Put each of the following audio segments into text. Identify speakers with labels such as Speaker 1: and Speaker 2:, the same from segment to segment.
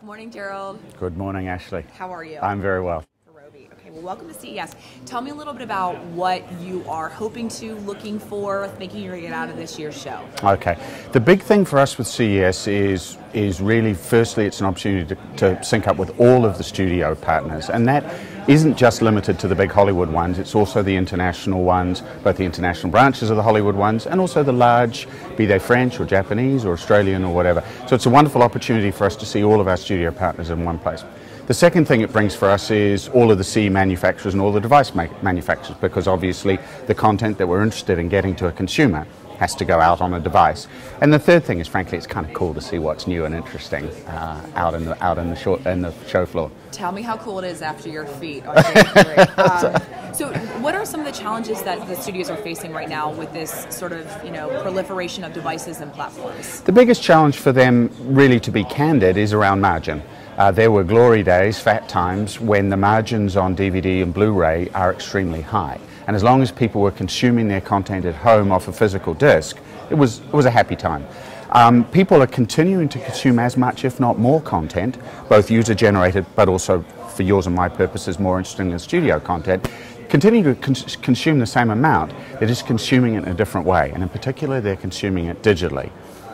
Speaker 1: Good morning, Gerald.
Speaker 2: Good morning, Ashley.
Speaker 1: How are you?
Speaker 2: I'm very well.
Speaker 1: Rovi. Okay, well, welcome to CES. Tell me a little bit about what you are hoping to, looking for, thinking you're going to get out of this year's show.
Speaker 2: Okay. The big thing for us with CES is really, firstly, it's an opportunity to sync up with all of the studio partners, and that isn't just limited to the big Hollywood ones, it's also the international ones, both the international branches of the Hollywood ones, and also the large, be they French or Japanese or Australian or whatever. So it's a wonderful opportunity for us to see all of our studio partners in one place. The second thing it brings for us is all of the CE manufacturers and all the device manufacturers, because obviously the content that we're interested in getting to a consumer has to go out on a device. And the third thing is, frankly, it's kind of cool to see what's new and interesting out in the show floor.
Speaker 1: Tell me how cool it is after your feet on January 3rd. So what are some of the challenges that the studios are facing right now with this sort of, proliferation of devices and platforms?
Speaker 2: The biggest challenge for them, really, to be candid, is around margin. There were glory days, fat times, when the margins on DVD and Blu-ray are extremely high. And as long as people were consuming their content at home off a physical disc, it was a happy time. People are continuing to consume as much, if not more, content, both user-generated, but also, for yours and my purposes, more interesting than studio content. Continue to consume the same amount, they're just consuming it in a different way. And in particular, they're consuming it digitally.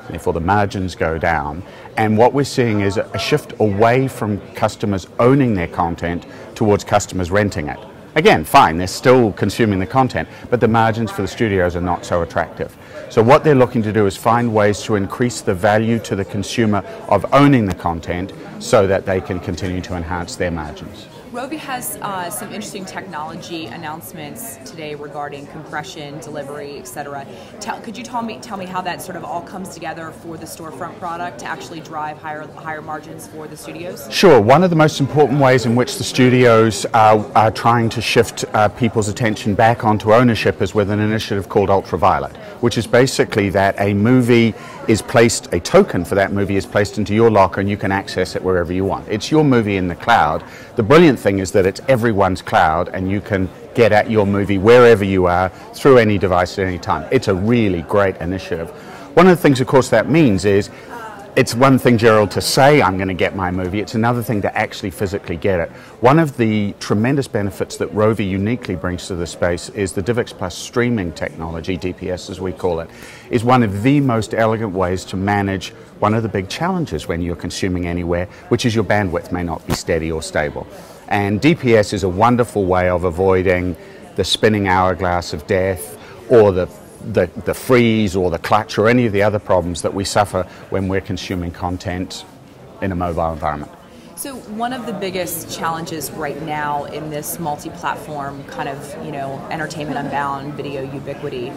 Speaker 2: Therefore, the margins go down. And what we're seeing is a shift away from customers owning their content towards customers renting it. Again, fine, they're still consuming the content, but the margins for the studios are not so attractive. So what they're looking to do is find ways to increase the value to the consumer of owning the content so that they can continue to enhance their margins.
Speaker 1: Rovi has some interesting technology announcements today regarding compression, delivery, etc. Could you tell me how that sort of all comes together for the storefront product to actually drive higher margins for the studios?
Speaker 2: Sure. One of the most important ways in which the studios are trying to shift people's attention back onto ownership is with an initiative called UltraViolet, which is basically that a token for that movie is placed into your locker and you can access it wherever you want. It's your movie in the cloud. The brilliant thing is that it's everyone's cloud and you can get at your movie wherever you are through any device at any time. It's a really great initiative. One of the things, of course, that means is it's one thing, Gerald, to say I'm going to get my movie. It's another thing to actually physically get it. One of the tremendous benefits that Rovi uniquely brings to the space is the DivX Plus streaming technology, DPS as we call it, is one of the most elegant ways to manage one of the big challenges when you're consuming anywhere, which is your bandwidth may not be steady or stable. And DPS is a wonderful way of avoiding the spinning hourglass of death or the freeze or the clutch or any of the other problems that we suffer when we're consuming content in a mobile environment.
Speaker 1: So one of the biggest challenges right now in this multi-platform kind of, entertainment unbound video ubiquity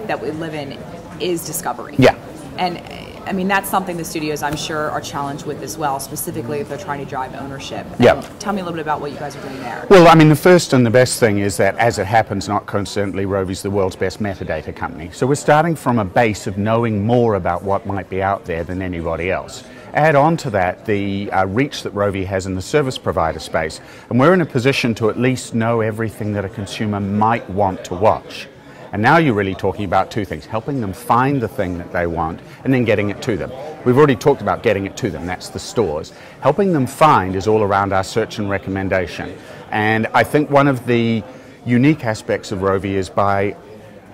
Speaker 1: that we live in is discovery.
Speaker 2: Yeah.
Speaker 1: And I mean, that's something the studios, I'm sure, are challenged with as well, specifically if they're trying to drive ownership.
Speaker 2: Yeah.
Speaker 1: Tell me a little bit about what you guys are doing there.
Speaker 2: Well, I mean, the first and the best thing is that, as it happens, not coincidentally, Rovi's the world's best metadata company. So we're starting from a base of knowing more about what might be out there than anybody else. Add on to that the reach that Rovi has in the service provider space, and we're in a position to at least know everything that a consumer might want to watch. And now you're really talking about two things, helping them find the thing that they want and then getting it to them. We've already talked about getting it to them, that's the stores. Helping them find is all around our search and recommendation. And I think one of the unique aspects of Rovi is by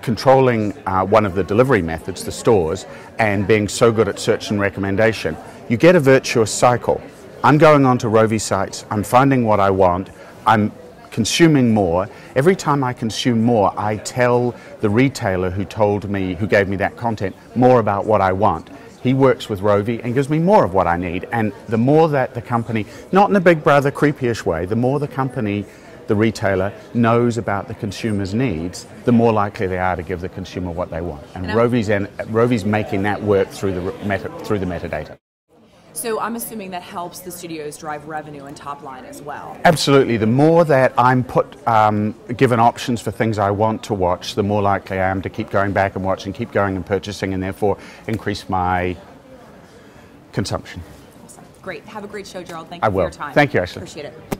Speaker 2: controlling one of the delivery methods, the stores, and being so good at search and recommendation, you get a virtuous cycle. I'm going onto Rovi sites, I'm finding what I want, I'm consuming more. Every time I consume more, I tell the retailer who gave me that content, more about what I want. He works with Rovi and gives me more of what I need. And the more that the company, not in a big brother creepyish way, the more the company, the retailer, knows about the consumer's needs, the more likely they are to give the consumer what they want. And Rovi's making that work through the metadata.
Speaker 1: So I'm assuming that helps the studios drive revenue and top line as well.
Speaker 2: Absolutely. The more that I'm given options for things I want to watch, the more likely I am to keep going back and watching, keep going and purchasing, and therefore increase my consumption.
Speaker 1: Awesome. Great. Have a great show, Gerald. Thank you for your time.
Speaker 2: Thank you, Ashley.
Speaker 1: Appreciate it.